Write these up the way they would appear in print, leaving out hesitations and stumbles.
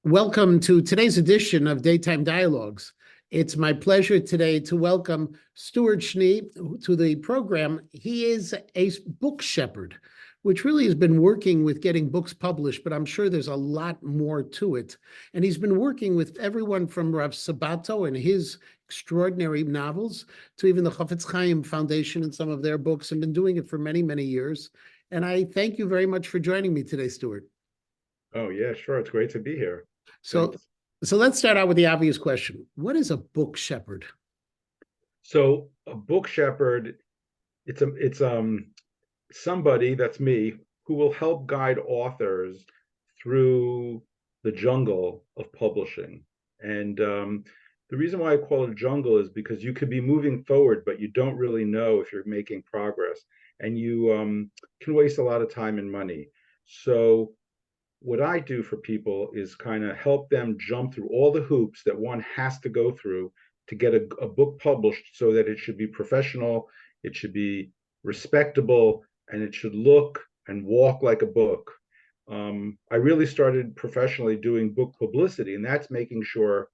Welcome to today's edition of Daytime Dialogues. It's my pleasure today to welcome Stuart Schnee to the program. He is a book shepherd, which really has been working with getting books published, but I'm sure there's a lot more to it. And he's been working with everyone from Rav Sabato and his extraordinary novels to even the Chafetz Chaim Foundation and some of their books, and been doing it for many, many years. And I thank you very much for joining me today, Stuart. Oh, yeah, sure. It's great to be here. So, Thanks. so let's start out with the obvious question. What is a book shepherd? So a book shepherd, it's somebody, that's me, who will help guide authors through the jungle of publishing. And the reason why I call it a jungle is because you could be moving forward, but you don't really know if you're making progress, and you can waste a lot of time and money. So what I do for people is kind of help them jump through all the hoops that one has to go through to get a book published, so that it should be professional, it should be respectable, and it should look and walk like a book. I really started professionally doing book publicity, and that's making sure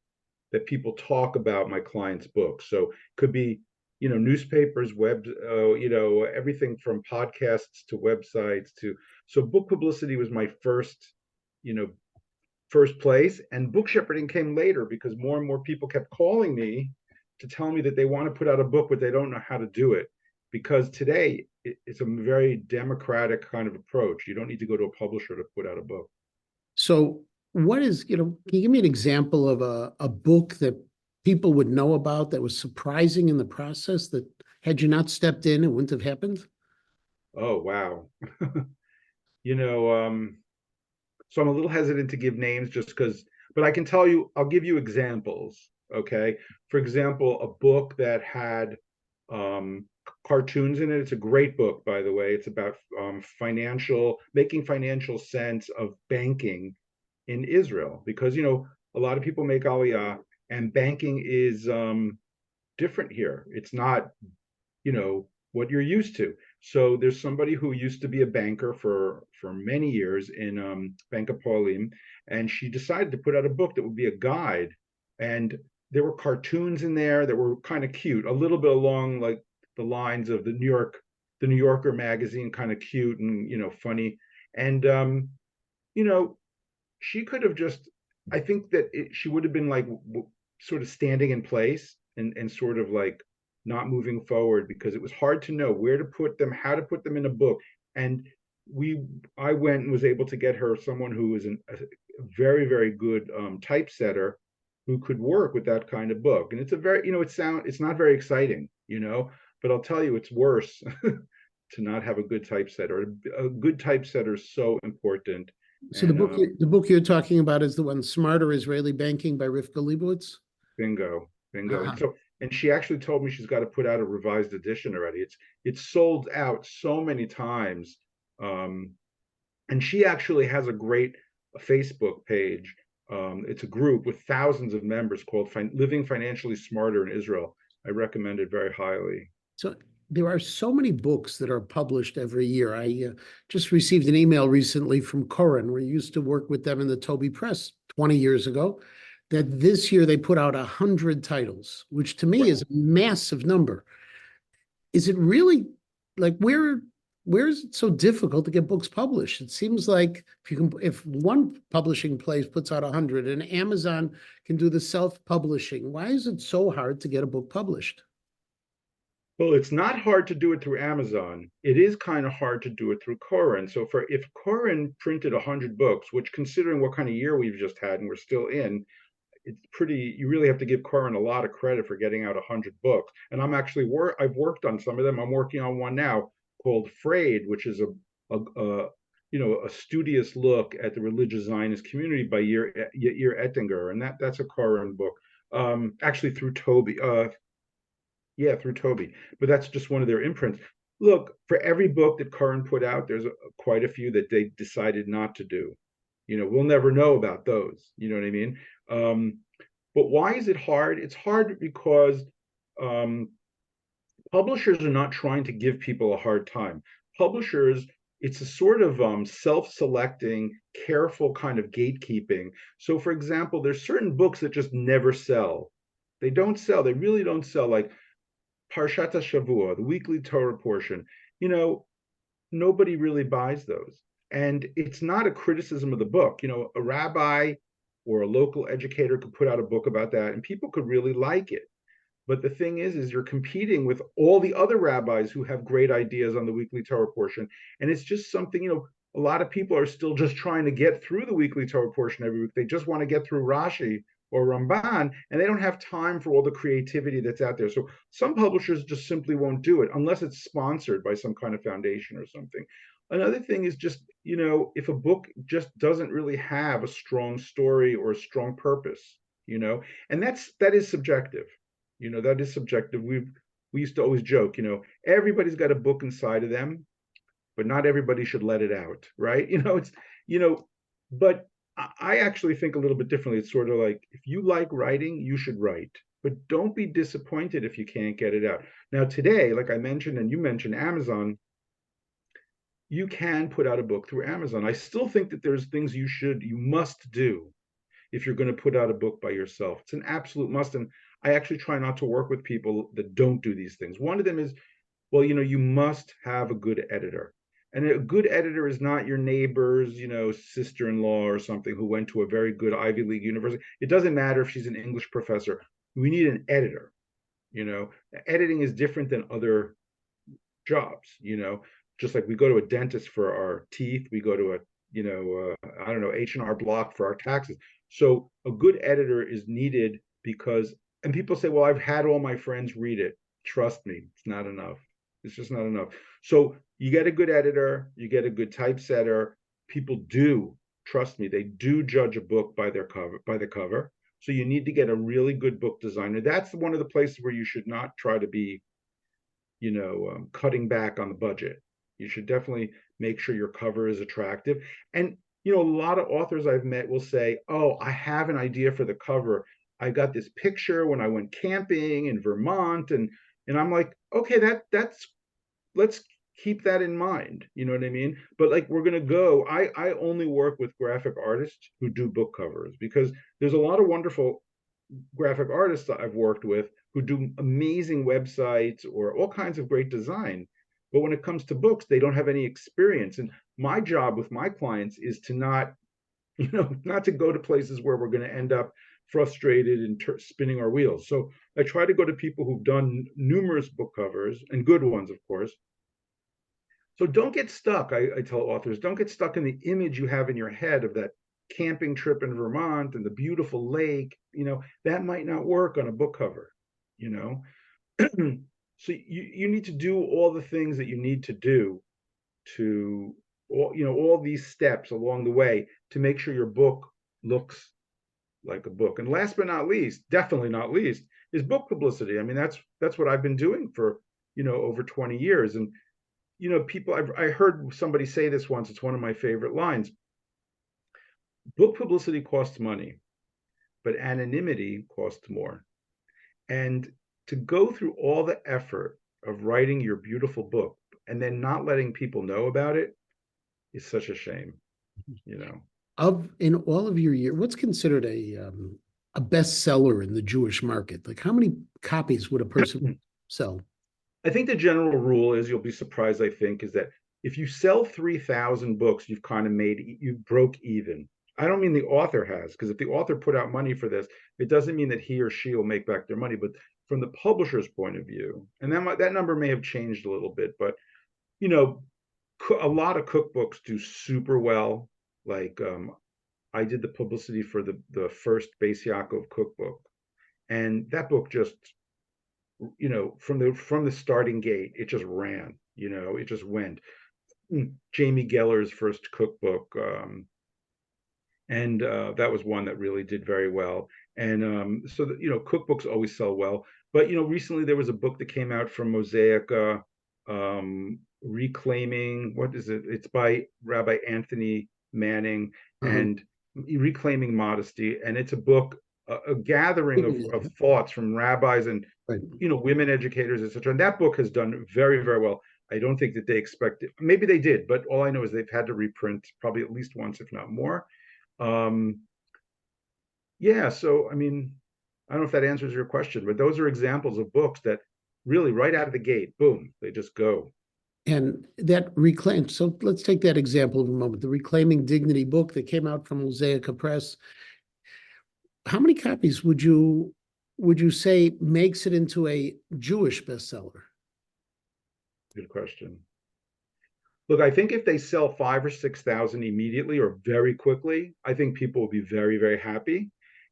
that people talk about my clients' books. So it could be, newspapers, web, everything from podcasts to websites to. So book publicity was my you know, first place, and book shepherding came later because more and more people kept calling me to tell me that they want to put out a book, but they don't know how to do it. Because today it's a very democratic kind of approach. You don't need to go to a publisher to put out a book. So, what is, can you give me an example of a book that people would know about that was surprising in the process that had you not stepped in, it wouldn't have happened? Oh, wow. you know, so I'm a little hesitant to give names just because, but I can tell you, I'll give you examples. Okay. For example, a book that had um, cartoons in it. It's a great book, by the way. It's about making financial sense of banking in Israel, because, a lot of people make Aliyah, and banking is different here. It's not, what you're used to. So there's somebody who used to be a banker for many years in Bank of Pauline, and she decided to put out a book that would be a guide, and there were cartoons in there that were kind of cute, a little bit along like the lines of the New Yorker magazine, kind of cute and funny, and you know she could have just, I think that she would have been like sort of standing in place and sort of like not moving forward, because it was hard to know where to put them, how to put them in a book. And we I went and was able to get her someone who was a very, very good typesetter, who could work with that kind of book. And it's a very, it's not very exciting, but I'll tell you, it's worse to not have a good typesetter. A good typesetter is so important. So And the book you're talking about is the one Smarter Israeli Banking by Rivka Leibowitz? bingo, bingo. And Uh-huh. so, and she actually told me she's got to put out a revised edition already. It's sold out so many times. Um, and she actually has a great Facebook page. It's a group with thousands of members called Living Financially Smarter in Israel. I recommend it very highly. So there are so many books that are published every year. I just received an email recently from Corin. We used to work with them in the Toby Press 20 years ago, that this year they put out 100 titles, which to me is a massive number. Is it really, like, where is it so difficult to get books published? It seems like if one publishing place puts out 100 and Amazon can do the self-publishing, why is it so hard to get a book published? Well, it's not hard to do it through Amazon. It is kind of hard to do it through Corin. So for if Corin printed 100 books, which, considering what kind of year we've just had and we're still in, it's pretty, you really have to give Corin a lot of credit for getting out 100 books. And I've worked on some of them. I'm working on one now called Frayed, which is a studious look at the religious Zionist community by Yair Ettinger, and that's a Corin book. Actually through Toby. Yeah, through Toby, but that's just one of their imprints. Look, for every book that Curran put out, there's quite a few that they decided not to do. We'll never know about those. You know what I mean? Um, but why is it hard? It's hard because um, publishers are not trying to give people a hard time. Publishers it's a sort of self-selecting, careful kind of gatekeeping. So, for example, there's certain books that just never sell. They don't sell. They really don't sell. Like Parshat Shavua, the weekly Torah portion. You know, nobody really buys those. And it's not a criticism of the book. You know, a rabbi or a local educator could put out a book about that, and people could really like it. But the thing is you're competing with all the other rabbis who have great ideas on the weekly Torah portion. And it's just something, you know, a lot of people are still just trying to get through the weekly Torah portion every week. They just want to get through Rashi or Ramban, and they don't have time for all the creativity that's out there. So some publishers just simply won't do it unless it's sponsored by some kind of foundation or something. Another thing is just, you know, if a book just doesn't really have a strong story or a strong purpose, you know, and that is subjective. You know, that is subjective. We used to always joke, you know, everybody's got a book inside of them, but not everybody should let it out, right? You know, it's, you know, but I actually think a little bit differently. It's sort of like if you like writing, you should write, but don't be disappointed if you can't get it out. Now, today, like I mentioned, and you mentioned Amazon, you can put out a book through Amazon. I still think that there's things you must do if you're going to put out a book by yourself. It's an absolute must. And I actually try not to work with people that don't do these things. One of them is, well, you know, you must have a good editor. And a good editor is not your neighbor's, you know, sister-in-law or something who went to a very good Ivy League university. It doesn't matter if she's an English professor. We need an editor. You know, editing is different than other jobs, you know, just like we go to a dentist for our teeth, we go to a, you know, I don't know, H&R Block for our taxes. So a good editor is needed because, and people say, well, I've had all my friends read it. Trust me, it's not enough. It's just not enough. So you get a good editor, you get a good typesetter. People do, trust me, they do judge a book by their cover, by the cover. So you need to get a really good book designer. That's one of the places where you should not try to be, you know, cutting back on the budget. You should definitely make sure your cover is attractive. And, you know, a lot of authors I've met will say, oh, I have an idea for the cover. I got this picture when I went camping in Vermont. And I'm like, okay, that's, let's keep that in mind. You know what I mean? But like, we're going to go, I only work with graphic artists who do book covers because there's a lot of wonderful graphic artists that I've worked with who do amazing websites or all kinds of great design. But when it comes to books, they don't have any experience. And my job with my clients is to not, you know, not to go to places where we're going to end up frustrated and spinning our wheels. So I try to go to people who've done numerous book covers and good ones, of course. So don't get stuck. I tell authors, don't get stuck in the image you have in your head of that camping trip in Vermont and the beautiful lake. You know, that might not work on a book cover, you know. So you need to do all the things that you need to do to all, you know, all these steps along the way to make sure your book looks like a book. And last but not least, definitely not least, is book publicity. I mean, that's what I've been doing for, you know, over 20 years. And you know, people, I heard somebody say this once, it's one of my favorite lines. Book publicity costs money, but anonymity costs more. And to go through all the effort of writing your beautiful book and then not letting people know about it is such a shame, you know. Of in all of your year, what's considered a bestseller in the Jewish market? Like how many copies would a person sell? I think the general rule is, you'll be surprised, I think, is that if you sell 3,000 books, you've kind of made, you broke even. I don't mean the author has, because if the author put out money for this, it doesn't mean that he or she will make back their money. But from the publisher's point of view, and that number may have changed a little bit, but you know, a lot of cookbooks do super well. Like I did the publicity for the first Beis Yaakov cookbook, and that book just, you know, from the starting gate, it just ran. You know, it just went. Jamie Geller's first cookbook, and that was one that really did very well. And so that, you know, cookbooks always sell well. But you know, recently there was a book that came out from Mosaic, reclaiming, what is it? It's by Rabbi Anthony Manning, Uh-huh. and reclaiming modesty. And it's a book, a gathering of thoughts from rabbis and, Right. you know, women educators, etc. And that book has done very, very well. I don't think that they expected, maybe they did, but all I know is they've had to reprint probably at least once, if not more. Um, yeah, so I mean, I don't know if that answers your question, but those are examples of books that really right out of the gate, boom, they just go. And that reclaim, so let's take that example of a moment. The Reclaiming Dignity book that came out from Mosaica Press. How many copies would you say makes it into a Jewish bestseller? Good question. Look, I think if they sell 5 or 6 thousand immediately or very quickly, I think people will be very, very happy.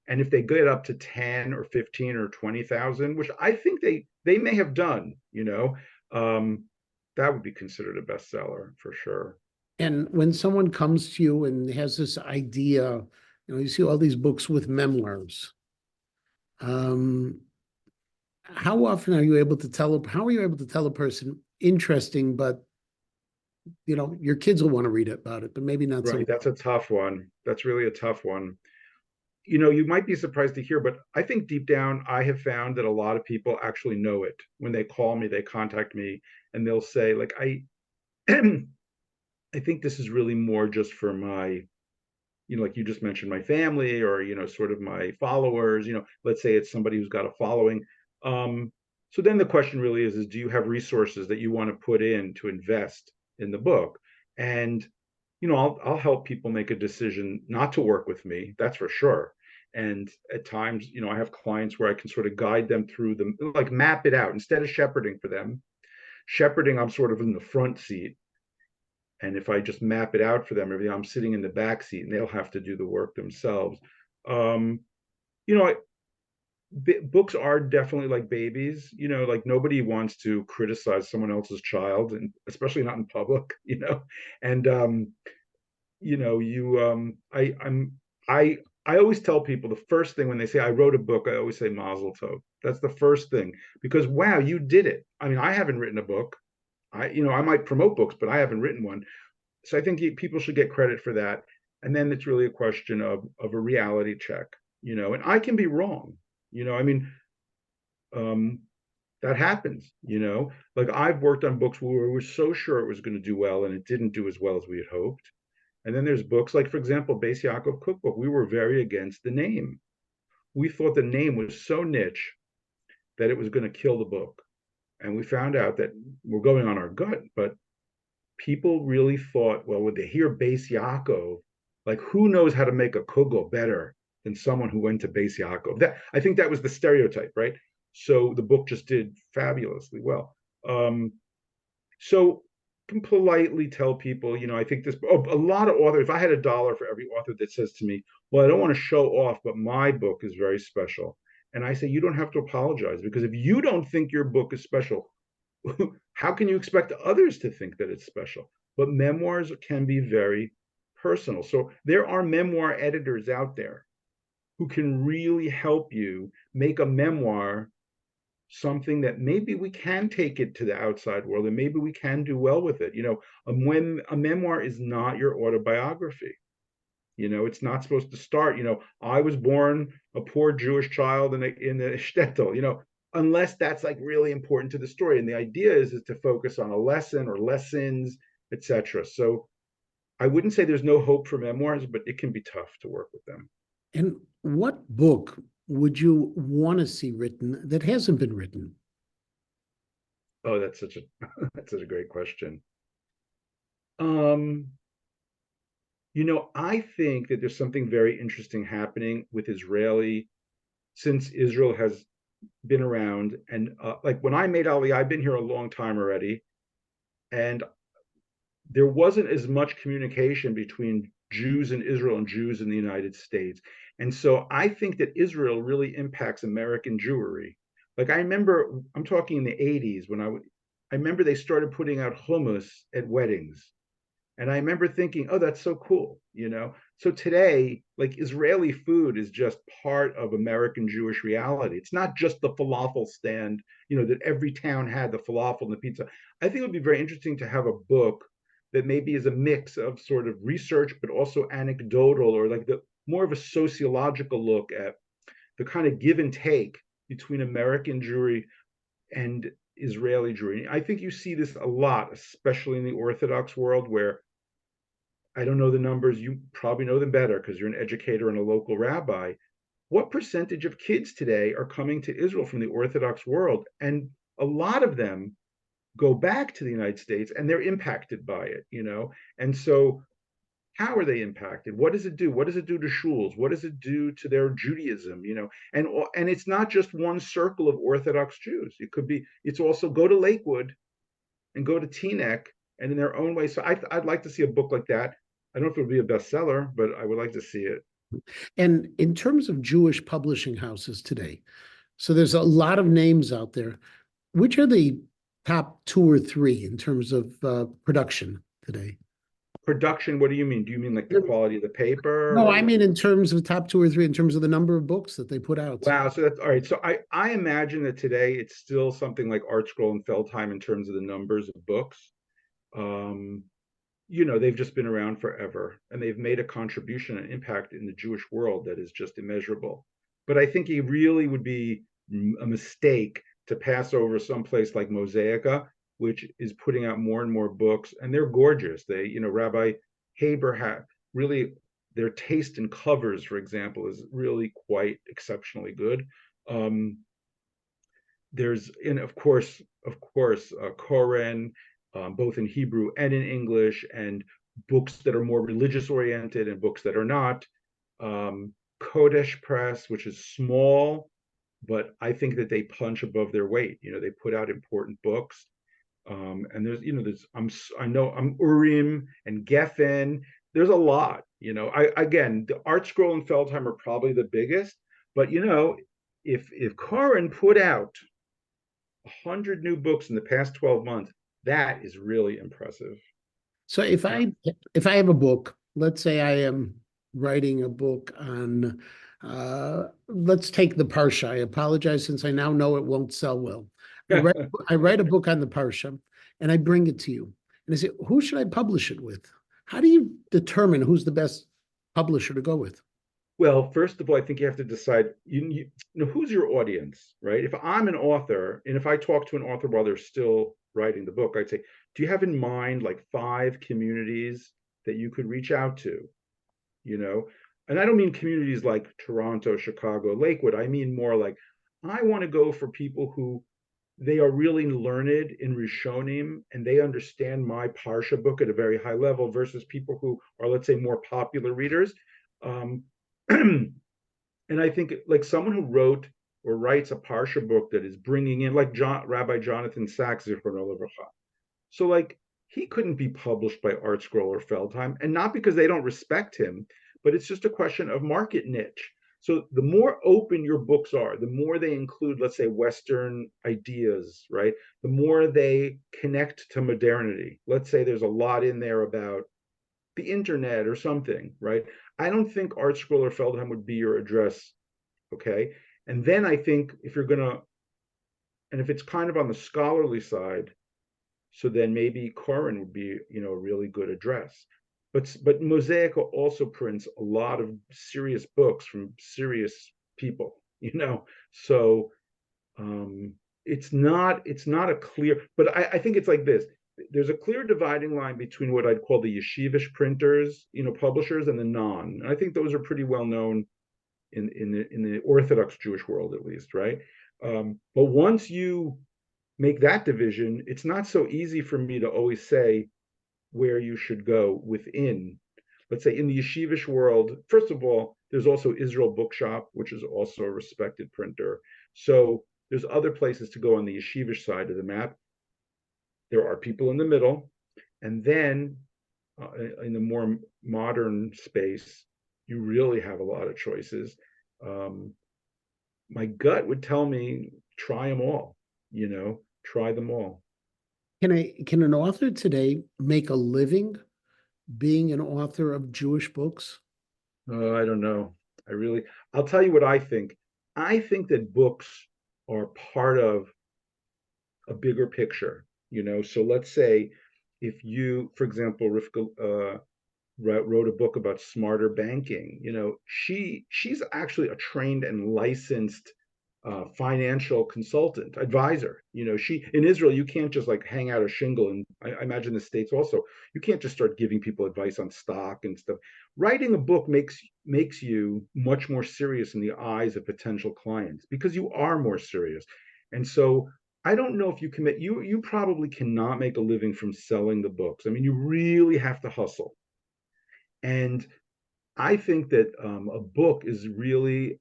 And if they get up to 10 or 15 or 20,000, which I think they may have done, um, that would be considered a bestseller for sure. And when someone comes to you and has this idea, you see all these books with memoirs. Um, how often are you able to tell, how are you able to tell a person interesting, but your kids will want to read about it, but maybe not so Right. That's well. a tough one. That's really a tough one. You might be surprised to hear, but I think deep down, I have found that a lot of people actually know it. When they call me, they contact me, and they'll say, like, I think this is really more just for my, like you just mentioned, my family or, sort of my followers, let's say it's somebody who's got a following. So then the question really is do you have resources that you want to put in to invest in the book? And, I'll help people make a decision not to work with me, that's for sure. And at times, I have clients where I can sort of guide them through them, like map it out instead of shepherding for them. Shepherding, I'm sort of in the front seat, and if I just map it out for them, everything, I'm sitting in the back seat and they'll have to do the work themselves. Um, you know, books are definitely like babies. Like nobody wants to criticize someone else's child, and especially not in public. And you I always tell people the first thing when they say I wrote a book, I always say Mazel Tov. That's the first thing because wow, you did it. I mean, I haven't written a book. I might promote books, but I haven't written one. So I think people should get credit for that. And then it's really a question of a reality check, and I can be wrong. I mean, um, that happens, like I've worked on books where we were so sure it was going to do well and it didn't do as well as we had hoped. And then there's books like, for example, Beis Yaakov Cookbook. We were very against the name. We thought the name was so niche that it was going to kill the book. And we found out that we're going on our gut, but people really thought, well, when they hear Beis Yaakov, like who knows how to make a kugel better than someone who went to Beis Yaakov? That I think that was the stereotype, right? So the book just did fabulously well. So can politely tell people, I think this. Oh, a lot of authors. If I had $1 for every author that says to me, "Well, I don't want to show off, but my book is very special," and I say, you don't have to apologize because if you don't think your book is special, how can you expect others to think that it's special? But memoirs can be very personal. So there are memoir editors out there who can really help you make a memoir something that maybe we can take it to the outside world and maybe we can do well with it. When a memoir is not your autobiography. It's not supposed to start, I was born a poor Jewish child in the shtetl, unless that's like really important to the story. And the idea is to focus on a lesson or lessons, etc. So I wouldn't say there's no hope for memoirs, but it can be tough to work with them. And what book would you want to see written that hasn't been written? Oh, that's such a that's such a great question. Um, I think that there's something very interesting happening with Israeli since Israel has been around. And like when I made Ali, I've been here a long time already, and there wasn't as much communication between Jews in Israel and Jews in the United States. And so I think that Israel really impacts American Jewry. Like I remember, I'm talking in the 80s I remember they started putting out hummus at weddings. And I remember thinking, oh, that's so cool. So today, like Israeli food is just part of American Jewish reality. It's not just the falafel stand, that every town had the falafel and the pizza. I think it would be very interesting to have a book that maybe is a mix of sort of research, but also anecdotal or like the more of a sociological look at the kind of give and take between American Jewry and Israeli Jewry. I think you see this a lot, especially in the Orthodox world, where I don't know the numbers. You probably know them better because you're an educator and a local rabbi. What percentage of kids today are coming to Israel from the Orthodox world? And a lot of them go back to the United States and they're impacted by it, you know? And so how are they impacted? What does it do? What does it do to shuls? What does it do to their Judaism? You know, and it's not just one circle of Orthodox Jews. It could be. It's also go to Lakewood and go to Teaneck, and in their own way. So I'd like to see a book like that. I don't know if it would be a bestseller, but I would like to see it. And in terms of Jewish publishing houses today, so there's a lot of names out there. Which are the top two or three in terms of production today? Production. What do you mean? Do you mean like the quality of the paper? No, I Or mean in terms of top two or three, in terms of the number of books that they put out. wow. So that's all right. So I imagine that today it's still something like Art Scroll and Feldheim in terms of the numbers of books. Um, you know, they've just been around forever and they've made a contribution and impact in the Jewish world that is just immeasurable. But I think it really would be a mistake to pass over someplace like Mosaica, which is putting out more and more books, and they're gorgeous. They, you know, Rabbi Haber had really their taste in covers, for example, is really quite exceptionally good. Um, there's and of course Koren, both in Hebrew and in English, and books that are more religious oriented and books that are not. um, Kodesh Press, which is small, but I think that they punch above their weight. You know, they put out important books. And there's, you know, I know I'm Urim and Geffen. There's a lot. You know, I again, the Art Scroll and Feldheim are probably the biggest, but you know, if Koren put out 100 new books in the past 12 months, that is really impressive. So if I have a book, let's say I am writing a book on let's take the Parsha. I apologize since I now know it won't sell well. I write a book on the Parsha and I bring it to you. And I say, who should I publish it with? How do you determine who's the best publisher to go with? Well, first of all, I think you have to decide, you know, who's your audience, right? If I'm an author and if I talk to an author while they're still writing the book, I'd say, do you have in mind like 5 communities that you could reach out to, you know? And I don't mean communities like Toronto, Chicago, Lakewood. I mean more like I want to go for people who they are really learned in Rishonim and they understand my Parsha book at a very high level versus people who are, let's say, more popular readers. Um, and I think like someone who wrote or writes a Parsha book that is bringing in, like Rabbi Jonathan Sachs, Zichrono Livracha. So like he couldn't be published by Art Scroll or Feldheim, and not because they don't respect him, but it's just a question of market niche. So the more open your books are, the more they include, let's say, Western ideas, right? The more they connect to modernity. Let's say there's a lot in there about the internet or something, right? I don't think Art Scroll or Feldheim would be your address, okay? And then I think if you're gonna, and if it's kind of on the scholarly side, so then maybe Corin would be, you know, a really good address. But Mosaic also prints a lot of serious books from serious people, you know. So um, it's not a clear, but I think it's like this. There's a clear dividing line between what I'd call the yeshivish printers, you know, publishers, and the non. And I think those are pretty well known in the Orthodox Jewish world, at least, right? But once you make that division, it's not so easy for me to always say where you should go within. Let's say in the yeshivish world, first of all, there's also Israel Bookshop, which is also a respected printer. So there's other places to go on the yeshivish side of the map. There are people in the middle. And then in the more modern space, you really have a lot of choices. Um, my gut would tell me try them all, you know, try them all. Can an author today make a living being an author of Jewish books? I don't know. I'll tell you what I think. I think that books are part of a bigger picture, you know. So let's say if you, for example, Rivka wrote a book about smarter banking, you know, she's actually a trained and licensed financial consultant, advisor. You know, she in Israel, you can't just like hang out a shingle, and I imagine the States also, you can't just start giving people advice on stock and stuff. Writing a book makes you much more serious in the eyes of potential clients because you are more serious. And so I don't know if you commit, you probably cannot make a living from selling the books. I mean, you really have to hustle. And I think that a book is really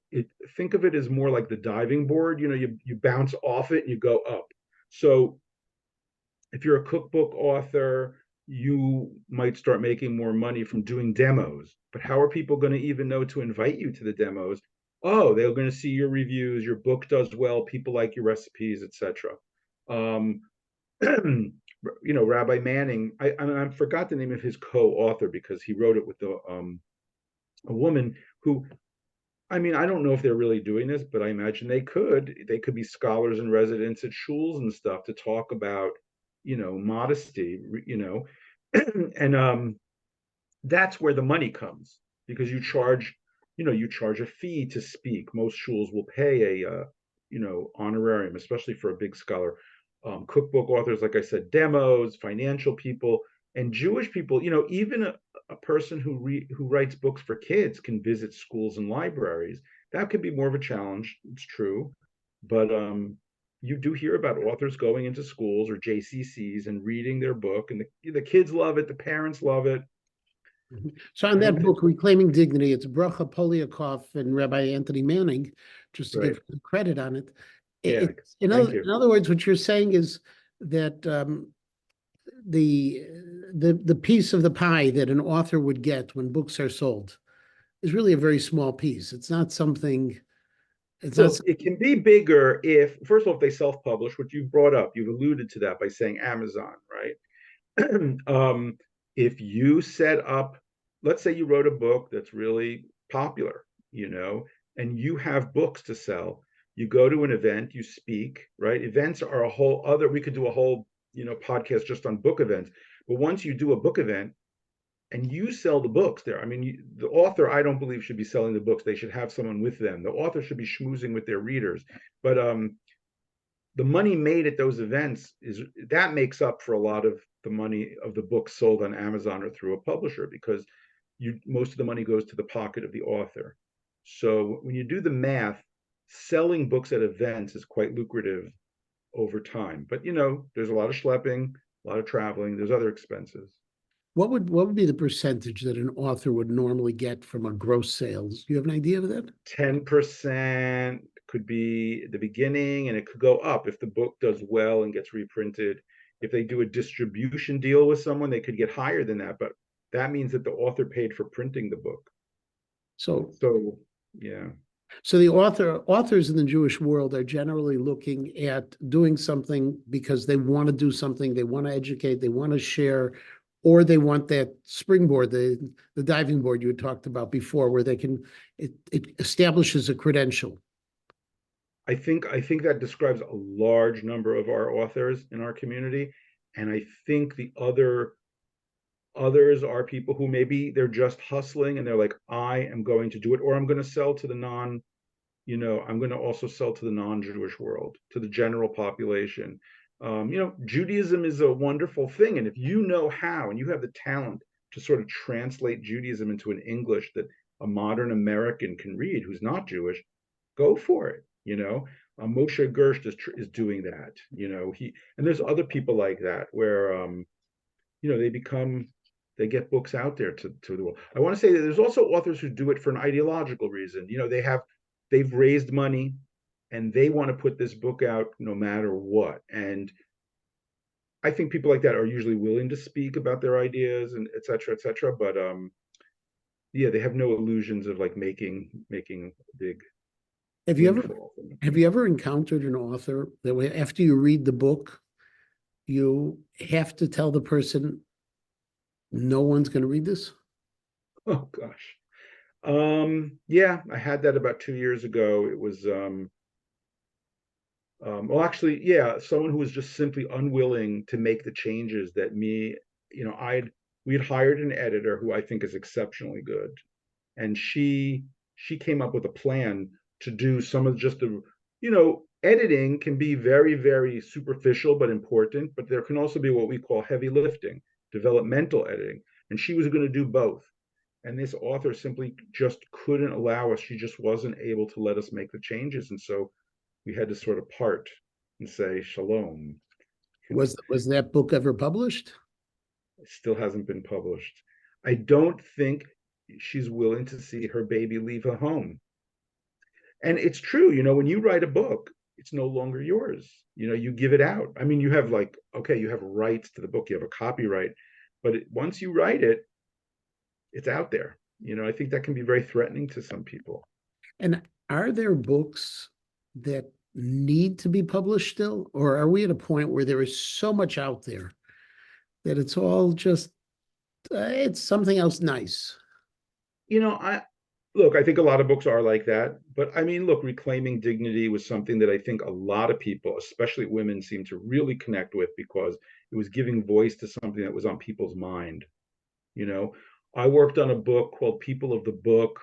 think of it as more like the diving board. You know, you bounce off it and you go up. So if you're a cookbook author, you might start making more money from doing demos. But how are people going to even know to invite you to the demos? Oh, they're going to see your reviews, your book does well, people like your recipes, etc. Um, you know, Rabbi Manning, I forgot the name of his co-author because he wrote it with a woman who, I mean, I don't know if they're really doing this, but I imagine they could. They could be scholars in residence at shuls and stuff to talk about, you know, modesty, you know, and that's where the money comes because you charge, you know, you charge a fee to speak. Most shuls will pay a, you know, honorarium, especially for a big scholar. Cookbook authors, like I said, demos, financial people, and Jewish people. You know, even a person who writes books for kids can visit schools and libraries. That could be more of a challenge. It's true, but you do hear about authors going into schools or JCCs and reading their book, and the kids love it, the parents love it. Mhm. So on I that don't think book, Reclaiming Dignity, it's Bracha Poliakov and Rabbi Anthony Manning, just to right. give credit on it. Yeah, It's in thank other, you. in other words, what you're saying is that the the piece of the pie that an author would get when books are sold is really a very small piece. It's not something. It's not. Look, it can be bigger if, first of all, if they self-publish, which you brought up, you've alluded to that by saying Amazon, right? If you set up, let's say you wrote a book that's really popular, you know, and you have books to sell, you go to an event, you speak, right? Events are a whole other, we could do a whole, you know, podcast just on book events. But once you do a book event, and you sell the books there. I mean, the author, I don't believe should be selling the books. They should have someone with them. The author should be schmoozing with their readers. But the money made at those events is that makes up for a lot of the money of the books sold on Amazon or through a publisher because you most of the money goes to the pocket of the author. So when you do the math, selling books at events is quite lucrative over time. But you know, there's a lot of schlepping, a lot of traveling. There's other expenses. What would be the percentage that an author would normally get from a gross sales? Do you have an idea of that? 10% could be the beginning, and it could go up if the book does well and gets reprinted. If they do a distribution deal with someone, they could get higher than that, but that means that the author paid for printing the book. So So, yeah. So the authors in the Jewish world are generally looking at doing something because they want to do something, they want to educate, they want to share, or they want that springboard, the diving board you had talked about before, where they can it establishes a credential. I think that describes a large number of our authors in our community, and I think the others are people who maybe they're just hustling and they're like, I am going to do it, or I'm going to sell to the non, you know, I'm going to also sell to the non-Jewish world, to the general population. You know, Judaism is a wonderful thing, and if you know how, and you have the talent to sort of translate Judaism into an English that a modern American can read who's not Jewish, go for it. You know, Moshe Gersh is doing that. You know, he and there's other people like that where you know they get books out there to the world. I want to say that there's also authors who do it for an ideological reason. You know, they've raised money and they want to put this book out no matter what. And I think people like that are usually willing to speak about their ideas and et cetera, et cetera. But yeah, they have no illusions of like making a big Have you ever windfall from it. have you ever encountered an author that after you read the book, you have to tell the person no one's going to read this? Oh gosh. Yeah, I had that about 2 years ago. It was well, actually, yeah, someone who was just simply unwilling to make the changes that me, you know, we had hired an editor who I think is exceptionally good, and she came up with a plan to do some of just editing can be very, very superficial but important, but there can also be what we call heavy lifting, developmental editing. And she was going to do both. And this author simply just couldn't allow us. She just wasn't able to let us make the changes. And so we had to sort of part and say, Shalom. Was that book ever published? It still hasn't been published. I don't think she's willing to see her baby leave her home. And it's true, when you write a book, it's no longer yours. You give it out. I mean, you have like, okay, you have rights to the book, you have a copyright, but once you write it, it's out there. I think that can be very threatening to some people. And are there books that need to be published still? Or are we at a point where there is so much out there that it's all just, it's something else nice? I look, I think a lot of books are like that, but I mean, look, reclaiming dignity was something that I think a lot of people, especially women, seem to really connect with because it was giving voice to something that was on people's mind. You know, I worked on a book called People of the Book.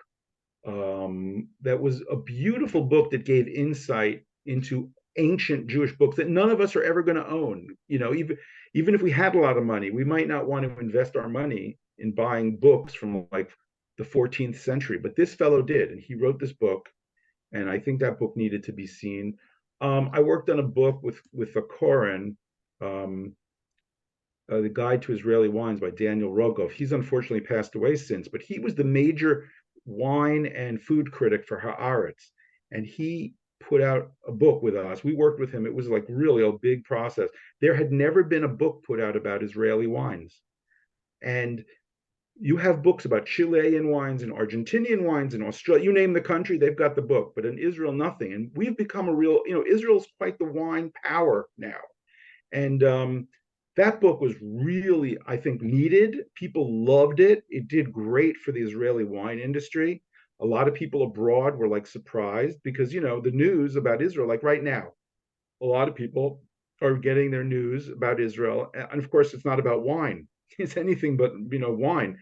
That was a beautiful book that gave insight into ancient Jewish books that none of us are ever going to own. Even if we had a lot of money, we might not want to invest our money in buying books from like the 14th century. But this fellow did, and he wrote this book, and I think that book needed to be seen. I worked on a book with a Koran, um, The Guide to Israeli Wines by Daniel Rogoff. He's unfortunately passed away since, but he was the major wine and food critic for Haaretz, and he put out a book with us. We worked with him. It was like really a big process. There had never been a book put out about Israeli wines, and you have books about Chilean wines and Argentinian wines and Australia. You name the country, they've got the book. But in Israel, nothing. And we've become a real, Israel's quite the wine power now. And that book was really, I think, needed. People loved it. It did great for the Israeli wine industry. A lot of people abroad were like surprised because, the news about Israel, like right now, a lot of people are getting their news about Israel. And of course, it's not about wine. It's anything but, wine.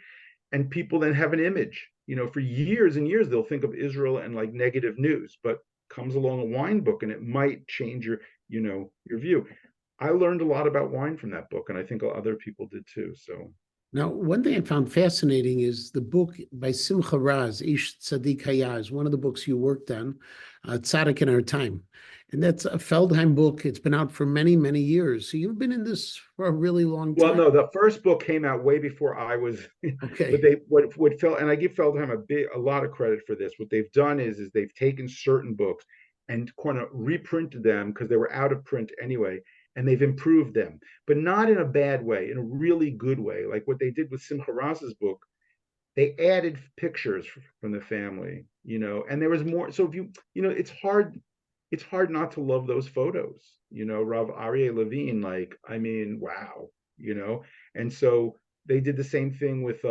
And people then have an image, for years and years, they'll think of Israel and like negative news, but comes along a wine book and it might change your view. I learned a lot about wine from that book, and I think other people did too. So Now, one thing I found fascinating is the book by Simcha Raz, Ish Tzadik Hayaz, one of the books you worked on, Tzaddik in Our Time. And that's a Feldheim book. It's been out for many, many years. So you've been in this for a really long well, time. no, the first book came out way before I was, but Okay. what Fel and I give Feldheim a lot of credit for this. What they've done is they've taken certain books and kind of reprinted them because they were out of print anyway, and they've improved them, but not in a bad way, in a really good way. Like what they did with Simcha Raz's book, they added pictures from the family, and there was more. So if it's hard not to love those photos. Rav Aryeh Levine, like, I mean, wow, you know. And so they did the same thing with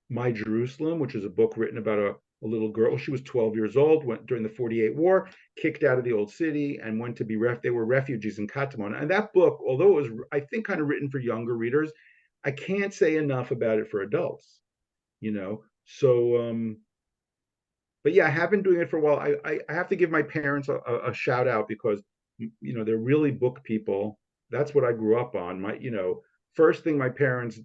My Jerusalem, which is a book written about a little girl. She was 12 years old, went during the 48 war, kicked out of the old city, and went to be they were refugees in Katamon. And that book, although it was, I think, kind of written for younger readers, I can't say enough about it for adults. So but yeah, I have been doing it for a while. I have to give my parents a shout out because they're really book people. That's what I grew up on. First thing my parents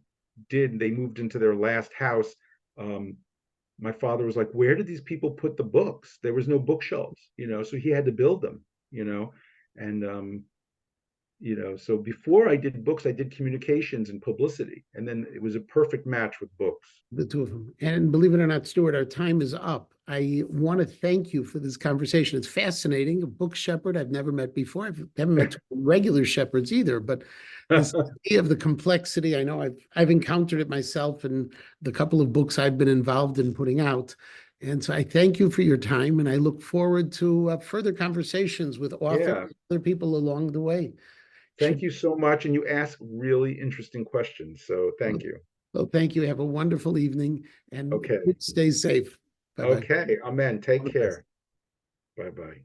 did, they moved into their last house. Um, my father was like, "Where did these people put the books? There was no bookshelves, so he had to build them, and so before I did books, I did communications and publicity, and then it was a perfect match with books. The two of them. And believe it or not, Stuart, our time is up. I want to thank you for this conversation. It's fascinating. A book shepherd I've never met before. I haven't met regular shepherds either, but this idea of the complexity, I know I've encountered it myself in the couple of books I've been involved in putting out. And so I thank you for your time, and I look forward to further conversations with authors Yeah. and other people along the way. Thank Should you so much. And you ask really interesting questions. So thank you. Well, thank you. Have a wonderful evening and Okay. stay safe. Bye bye. Okay. Amen. All Take the best. care. Bye bye.